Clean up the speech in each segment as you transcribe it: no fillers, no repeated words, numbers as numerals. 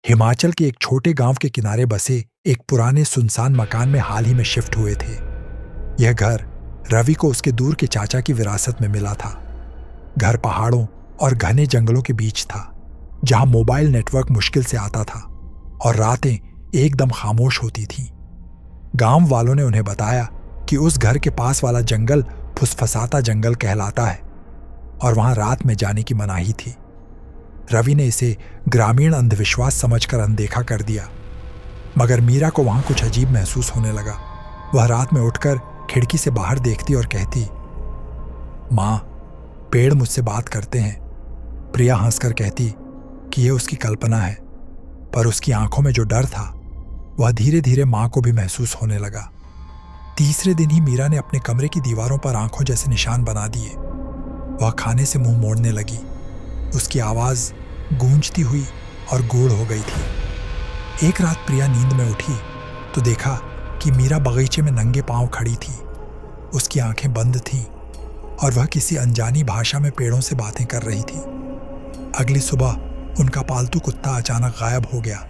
हिमाचल के एक छोटे गांव के किनारे बसे एक पुराने सुनसान मकान में हाल ही में शिफ्ट हुए थे। यह घर रवि को उसके दूर के चाचा की विरासत में मिला था। घर पहाड़ों और घने जंगलों के बीच था, जहां मोबाइल नेटवर्क मुश्किल से आता था और रातें एकदम खामोश होती थीं। गांव वालों ने उन्हें बताया कि उस घर के पास वाला जंगल फुसफसाता जंगल कहलाता है और वहां रात में जाने की मनाही थी। रवि ने इसे ग्रामीण अंधविश्वास समझकर अनदेखा कर दिया, मगर मीरा को वहां कुछ अजीब महसूस होने लगा। वह रात में उठकर खिड़की से बाहर देखती और कहती, माँ, पेड़ मुझसे बात करते हैं। प्रिया हंसकर कहती कि यह उसकी कल्पना है, पर उसकी आंखों में जो डर था वह धीरे धीरे माँ को भी महसूस होने लगा। तीसरे दिन ही मीरा ने अपने कमरे की दीवारों पर आंखों जैसे निशान बना दिए। वह खाने से मुंह मोड़ने लगी। उसकी आवाज गूंजती हुई और गूढ़ हो गई थी। एक रात प्रिया नींद में उठी तो देखा कि मीरा बगीचे में नंगे पांव खड़ी थी। उसकी आंखें बंद थीं और वह किसी अनजानी भाषा में पेड़ों से बातें कर रही थी। अगली सुबह उनका पालतू कुत्ता अचानक गायब हो गया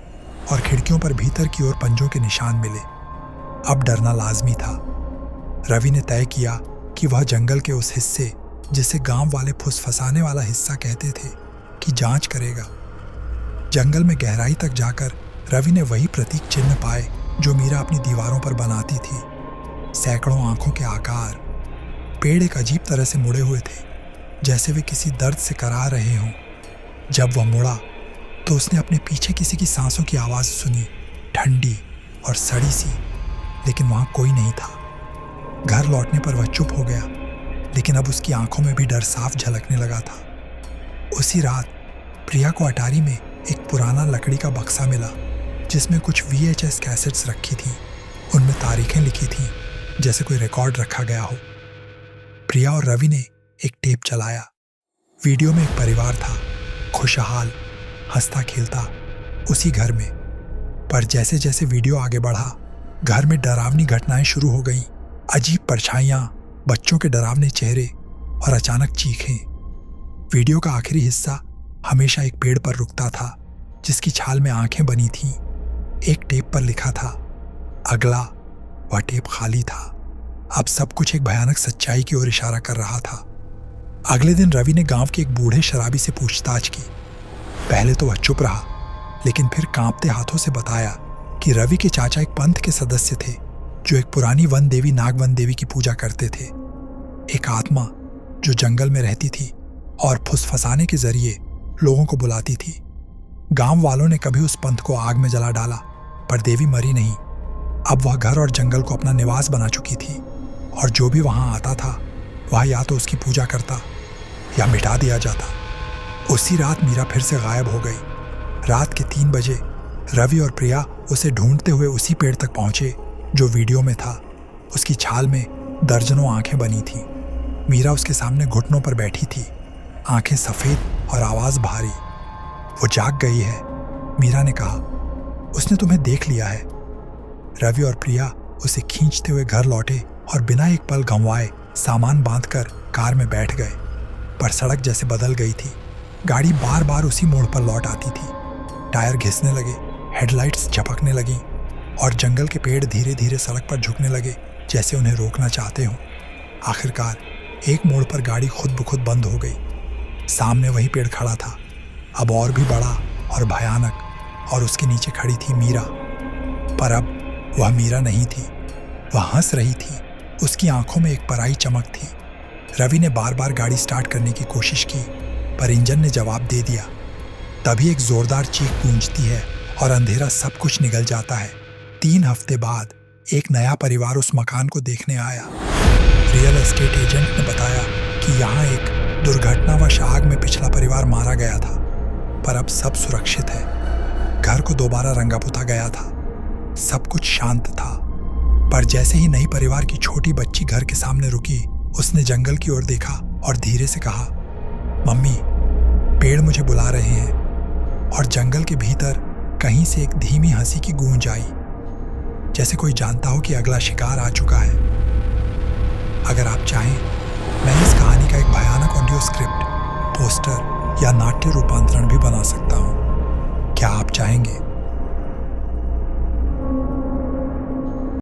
और खिड़कियों पर भीतर की ओर पंजों के निशान मिले। अब डरना लाजमी था। रवि ने तय किया कि वह जंगल के उस हिस्से, जिसे गांव वाले फुसफसाने वाला हिस्सा कहते थे, की जांच करेगा। जंगल में गहराई तक जाकर रवि ने वही प्रतीक चिन्ह पाए जो मीरा अपनी दीवारों पर बनाती थी। सैकड़ों आंखों के आकार। पेड़ एक अजीब तरह से मुड़े हुए थे, जैसे वे किसी दर्द से करा रहे हों। जब वह मुड़ा तो उसने अपने पीछे किसी की सांसों की आवाज सुनी, ठंडी और सड़ी सी, लेकिन वहां कोई नहीं था। घर लौटने पर वह चुप हो गया, लेकिन अब उसकी आंखों में भी डर साफ झलकने लगा था। उसी रात प्रिया को अटारी में एक पुराना लकड़ी का बक्सा मिला, जिसमें कुछ VHS कैसेट्स रखी थीं। उनमें तारीखें लिखी थीं, जैसे कोई रिकॉर्ड रखा गया हो। प्रिया और रवि ने एक टेप चलाया। वीडियो में एक परिवार था, खुशहाल, हंसता खेलता, उसी घर में। पर जैसे जैसे वीडियो आगे बढ़ा, घर में डरावनी घटनाएं शुरू हो गईं। अजीब परछाइयां, बच्चों के डरावने चेहरे और अचानक चीखें। वीडियो का आखिरी हिस्सा हमेशा एक पेड़ पर रुकता था, जिसकी छाल में आंखें बनी थीं। एक टेप पर लिखा था, अगला। वह टेप खाली था। अब सब कुछ एक भयानक सच्चाई की ओर इशारा कर रहा था। अगले दिन रवि ने गांव के एक बूढ़े शराबी से पूछताछ की। पहले तो वह चुप रहा, लेकिन फिर कांपते हाथों से बताया कि रवि के चाचा एक पंथ के सदस्य थे, जो एक पुरानी वन देवी नागवन देवी की पूजा करते थे। एक आत्मा जो जंगल में रहती थी और फुसफसाने के जरिए लोगों को बुलाती थी। गांव वालों ने कभी उस पंथ को आग में जला डाला, पर देवी मरी नहीं। अब वह घर और जंगल को अपना निवास बना चुकी थी, और जो भी वहां आता था वह या तो उसकी पूजा करता या मिटा दिया जाता। उसी रात मीरा फिर से गायब हो गई। रात के 3 बजे रवि और प्रिया उसे ढूंढते हुए उसी पेड़ तक पहुंचे जो वीडियो में था। उसकी छाल में दर्जनों आंखें बनी थीं। मीरा उसके सामने घुटनों पर बैठी थी, आंखें सफेद और आवाज भारी। वो जाग गई है, मीरा ने कहा। उसने तुम्हें देख लिया है। रवि और प्रिया उसे खींचते हुए घर लौटे और बिना एक पल गंवाए सामान बांधकर कार में बैठ गए। पर सड़क जैसे बदल गई थी। गाड़ी बार बार उसी मोड़ पर लौट आती थी। टायर घिसने लगे, हेडलाइट्स झपकने लगीं और जंगल के पेड़ धीरे धीरे सड़क पर झुकने लगे, जैसे उन्हें रोकना चाहते हों। आखिरकार एक मोड़ पर गाड़ी खुद ब खुद बंद हो गई। सामने वही पेड़ खड़ा था, अब और भी बड़ा और भयानक, और उसके नीचे खड़ी थी मीरा। पर अब वह मीरा नहीं थी। वह हंस रही थी। उसकी आंखों में एक पराई चमक थी। रवि ने बार बार गाड़ी स्टार्ट करने की कोशिश की, पर इंजन ने जवाब दे दिया। तभी एक जोरदार चीख गूंजती है और अंधेरा सब कुछ निगल जाता है। 3 हफ्ते बाद एक नया परिवार उस मकान को देखने आया। रियल एस्टेट एजेंट ने बताया कि यहाँ एक दुर्घटनावश आग में पिछला परिवार मारा गया था, पर अब सब सुरक्षित है। घर को दोबारा रंगा पुता गया था। सब कुछ शांत था। पर जैसे ही नई परिवार की छोटी बच्ची घर के सामने रुकी, उसने जंगल की ओर देखा और धीरे से कहा, मम्मी, पेड़ मुझे बुला रहे हैं। और जंगल के भीतर कहीं से एक धीमी हंसी की गूंज आई, जैसे कोई जानता हो कि अगला शिकार आ चुका है। अगर आप चाहें, मैं इस कहानी का एक भयानक ऑडियो स्क्रिप्ट, पोस्टर या नाट्य रूपांतरण भी बना सकता हूँ। क्या आप चाहें बताएंगे।